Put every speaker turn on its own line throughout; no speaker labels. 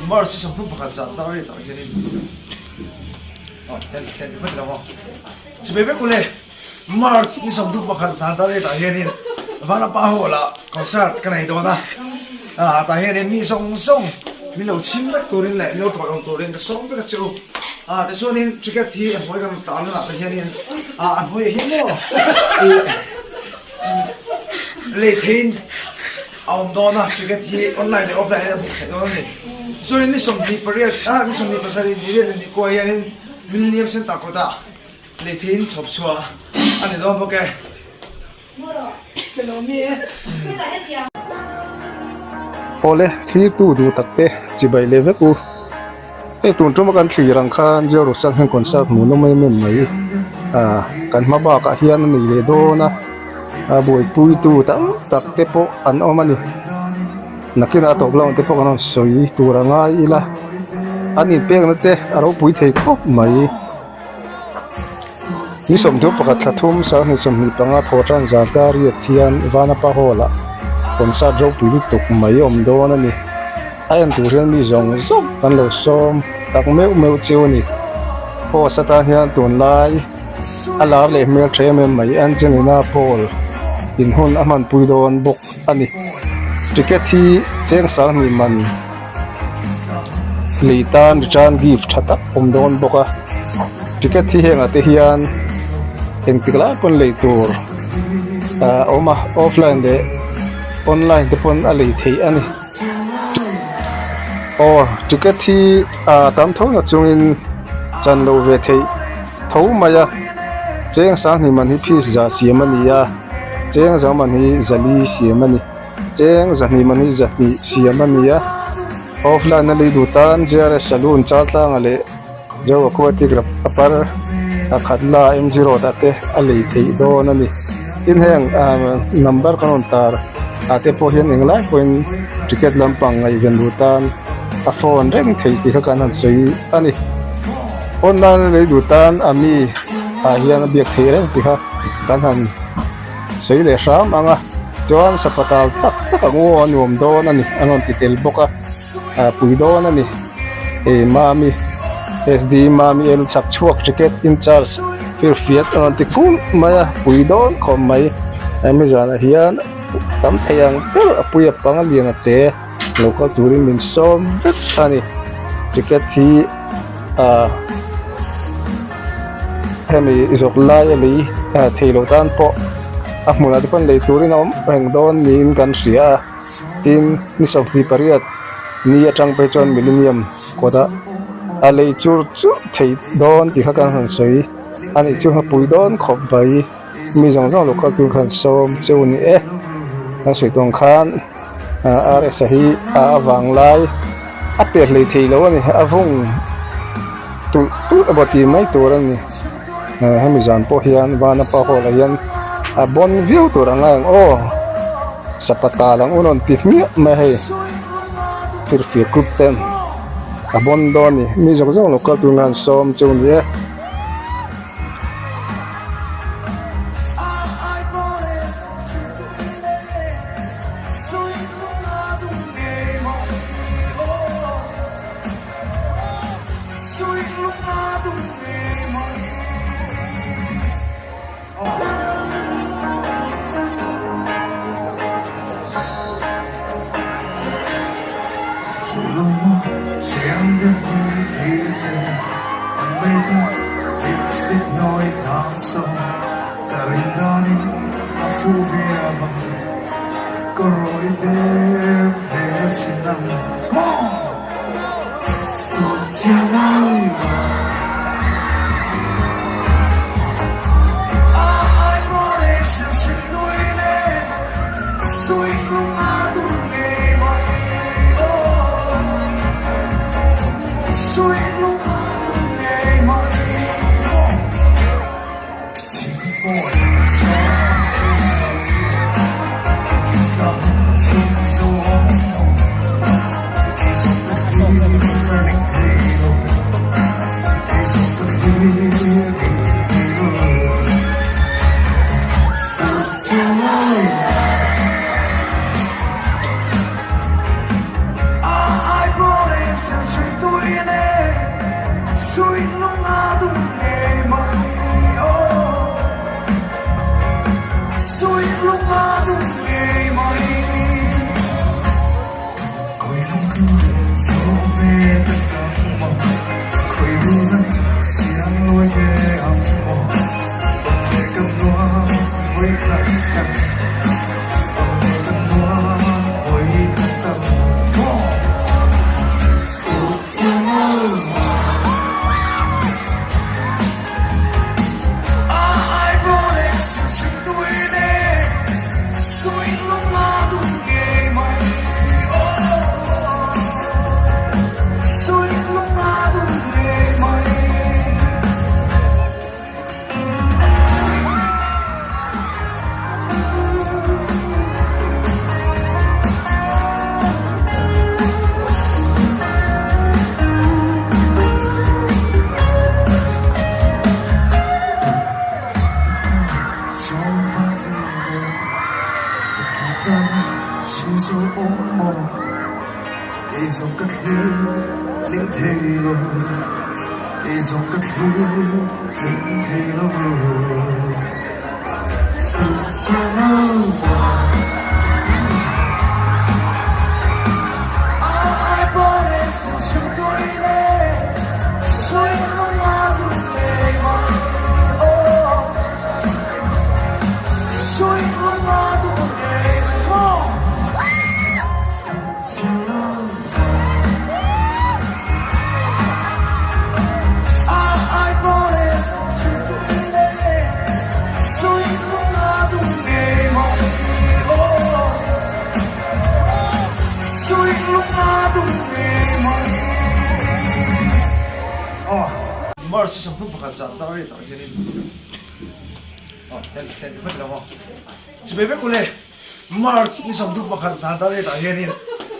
Mars is something for Kazan. Sorry, don't hear him. Oh, can you put it on? It's a baby cooler. Mars is something for Kazan. Sorry, don't hear him. Vana Pahola, concert, can I do that? Ah, I hear him, me song. We know Chim back to in like no to in the song to the show. Ah, the son in to get here and we're going to turn up again. Ah, and we him more. Late in. On dona to get here online offline so in this some people this some people say in the Korean Williams and Dakota Latin chop chua and don't okay hello me
ole khi tu du takte chibai leve ku e tun tuma kan thri rang khan zero sang hang kon sak mu no mai men mai kan ma ba ka hian ni le do na boi pui tu tam takte po an omani nakina to blong te po kan soi tu ranga ila ani pek na te aro pui thei khop mai ni som thu pakat thathum sa ni som ni panga thotran za ta ri thian vana pa hola kon sa jo tu tuk mai om do na ni ayan tu rian mi zong zop kan lo som tak meu cheu ni po sa ta hian tun lai alar le mel the me mai an chenina pol in hon aman pui don bok ani ticket hi cheng sang ni man litan chan gift thata om don boka ticket hi henga te hian eng tikla kon le tur oma offline de online te pon ali thei ani ticket hi tam thona chungin chan lo ve thei tho maya cheng sang ni man hi fees za siamania cheng za man hi zali siamani cheng za ni man hi zali siamania offline na le du tan jr salon cha tlang ale jo ko ti grap apar akhatla m0 date ali thei do na ni in heng number kanon tar ate po hian englai point ticket lampang ngai gan du tan a phone reng thei ti kan han sei ani online le du tan ami hian biak thei reng ti ha kan han sei le ram anga chuan sapatal tak ango anuam do na ni anon ti tel boka pui do na ni mami sd mami el chak chuak ticket in charge fir fiat anon ti kun maya pui don khom mai amazon hian tam thayang per apuya pangalian ate local touring min som vet ani ticket hi hemi izok lai ali thelo tan po ahmuna di pan le turin om reng don nin kan ria tin ni sok ti pariat ni atang pe chon millennium koda alei chur chu thei don ti khakan han soi ani chu ha pui don khop bai mi jong jong local tour khan som cheu ni na soi tong khan are sahi awang lai aper le thei lo ani avung tu abati mai turan ni hamizan po hian vana pa ho la hian bon view turangang sapata lang unon tipmi ma he firfi group ten bon doni mi jong jong local tu ngan som chung ye
tôi nè suy lúc ngã tung nghề mày suy lúc ngã tung nghề mày coi lòng thương gió về tất cả mong coi lưu vẫn xiang lối về âm mộng để cầm loa với khát khát để cầm loa với khát tâm phút chiều ai bỏ đến sự suy tôi nè suy lúc ngã tung nghề mày suy lúc ngã tung nghề mày xin số ôm mong để dòng cất lưu linh thế lâu để dòng cất lưu linh thế lâu phút chiều ai bỏ đến sự suy tôi nè suy lúc ngã tung nghề mày suy lúc ngã tung nghề mày ai bỏ đến suy tôi nè suy lúc ngã tung nghề mày suy lúc ngã tung nghề mày mở sẽ sống thúc bạc sản tao đi tao cho nên thế thì phải làm không chỉ biết cô lệ mở sẽ sống thúc bạc sản tao đi tao cho nên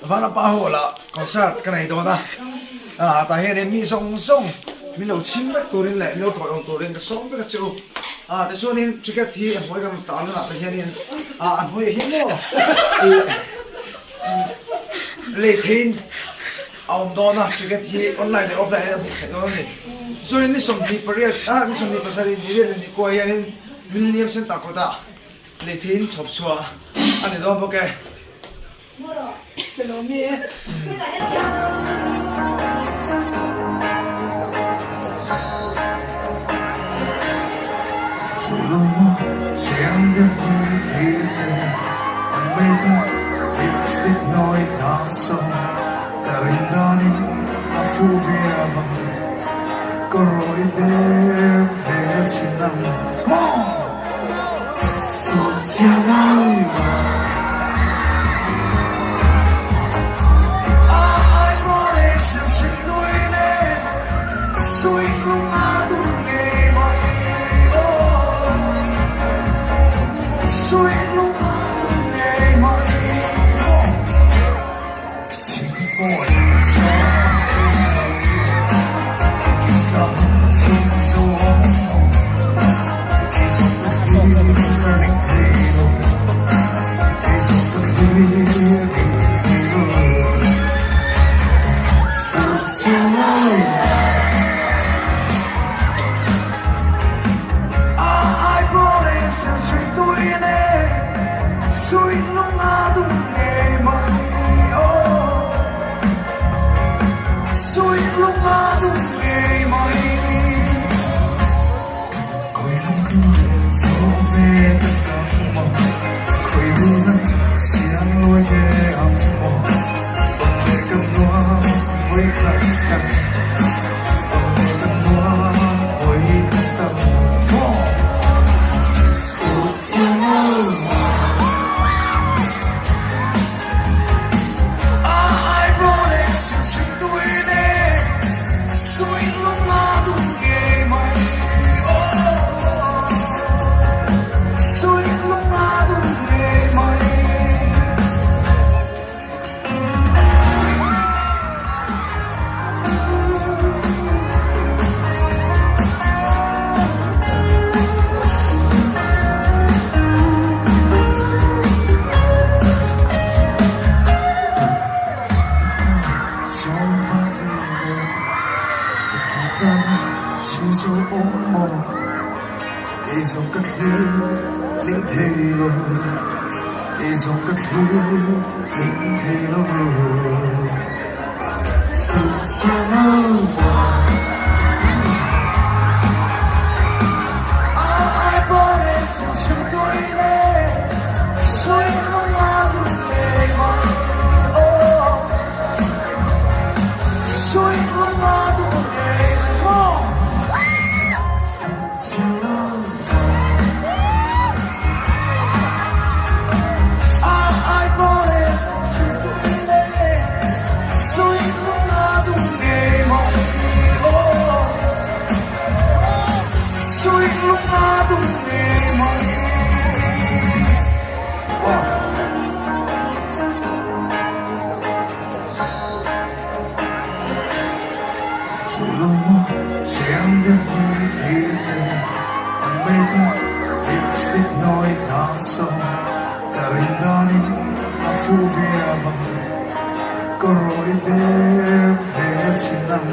và nó bảo hộ là concert cái này đó ta tao hiện nay mi song song mi lâu chim bách tôi đến lại mi lâu thổi ông tôi đến cái song với cái chịu để cho nên chỉ cái thì em hỏi cái tao là tao hiện nay anh hỏi hiện nay lệ thiên ông đó na chỉ cái thì online để offline là buộc đó này cho nên sống đi period ni sống đi pasari ni về ni coi anh William sen ta có ta lệ thiên chụp chua anh ấy đó ok hello mi xem được những gì anh mới có lipstick nói đã xong đời đó nên phu về vòng có rồi đêm về chỉ nằm phút chiều ai bỏ đến sự suy tôi nè suy lúc ngã tung nghề mày suy lúc ngã tung nghề mày chỉ có ai bỏ đến sự suy tôi nè suy lúc ngã tung nghề mày suy lúc ngã tung nghề mày coi lòng thương gió về tất cả mong coi lưu vẫn xiang lối về âm mộng để cầm loa với khát khát để cầm loa với khát tâm phút chiều ai bỏ đến sự suy tôi nè suy lúc ngã tung nghề mày suy lúc ngã tung nghề mày tan xin số ôm mồ để dòng cất lưu linh thề rồi để dòng cất lưu linh thề rồi cha ai bỏ để xin chúng tôi lên suy không là đủ để mà suy không là đủ để mà ai bỏ để xin chúng tôi lên suy không là đủ để mà suy không là đủ để mà Xem đến vui thì tình anh mê ta lipstick nói nàng sâu đời nanin a phu về vòng có rồi đêm về chỉ nằm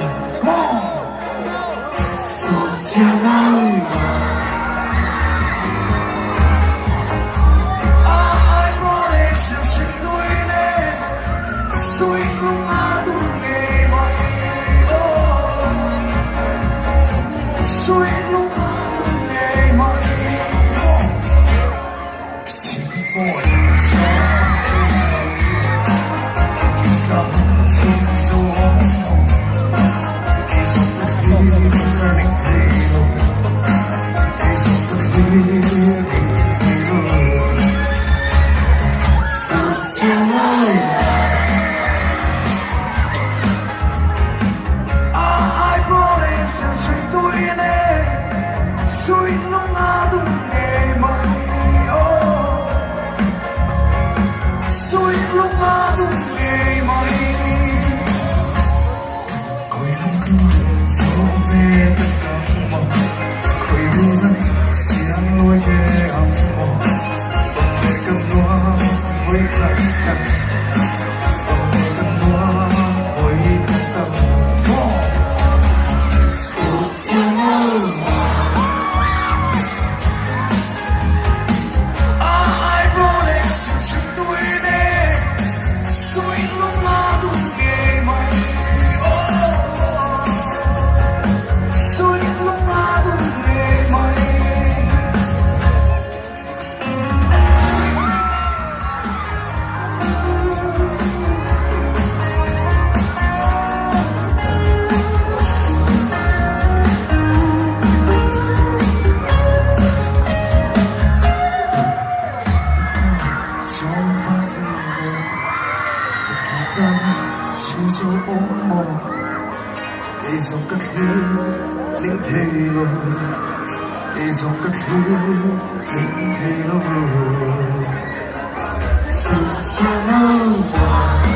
phút chiều ơi ai bỏ để xin xin đôi lên suy không ai đủ nghề mà suy lúc ngày mai chỉ vội cầm trên gió để dòng đất đi linh thề để dòng đất đi linh thề phút chiều ơi ai bỏ để xin suy tôi lên suy lúc nào đúng ngày mai suy lúc nào đúng ngày mai khối lắm cứ dấu về tất cả mong khối đưa lắm xiang lối về ấm mong để cầm loa với lại cạnh để cầm loa với cạnh tâm phút chiều ai bỏ để xin xin tôi lên suy lúc nào đúng ngày mai suy lúc nào đúng ngày mai trong ba video một tan xin số ôm mồ để dòng cất lưu linh thề rồi để dòng cất lưu linh thề rồi phút chiều